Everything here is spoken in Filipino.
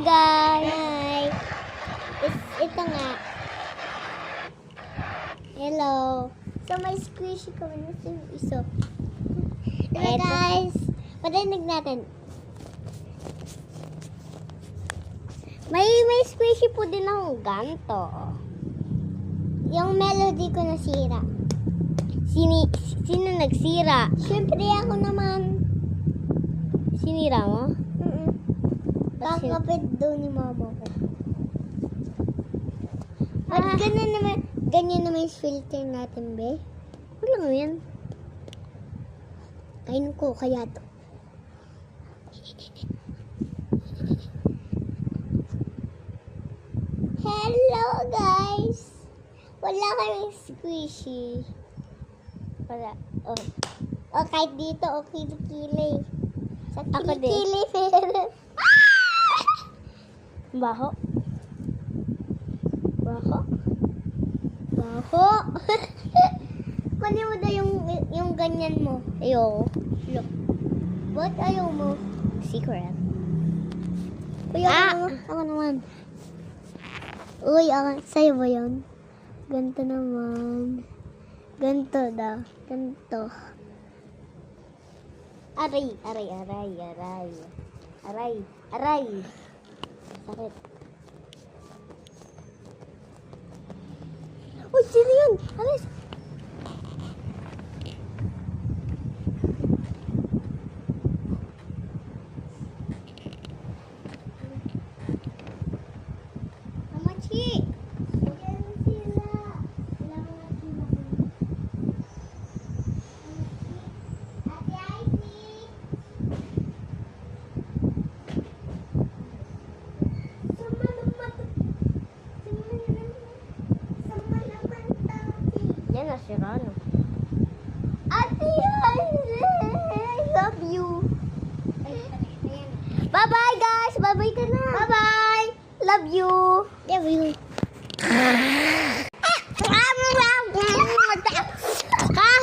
guys. Hi. Ito nga. Hello. So, may squishy ko na sa iso. Ito Eto. guys. Parinig natin. May squishy po din akong ganto. Yung melody ko nasira. Sino nagsira? Siyempre ako naman. Sinira mo? Kakapit daw ni mama ko. At ganyan naman yung filter natin, be. Wala mo yan. Kain ko, kaya to. Hello, guys! Wala kaming squishy. Wala. Oh. O, kahit dito, o kilikili. Sa Ako din. kilikili, meron. Baho. Baho? Baho? Kunin mo daw yung ganyan mo. Ayoko. Look. Ba't ayaw mo? Secret. Uy, ako naman. Uy, sa'yo ba yun? Ganto naman. Ganto daw. Ganto. Aray. Aray. Sakit. Uy, sino yun? Alis. Mamachi. Yan sila. Sila mga sila. Ate Icy. Yan na si Rano. Ate Icy, I love you. Bye-bye, guys. Bye-bye ka na. Bye-bye. Love you. Love you.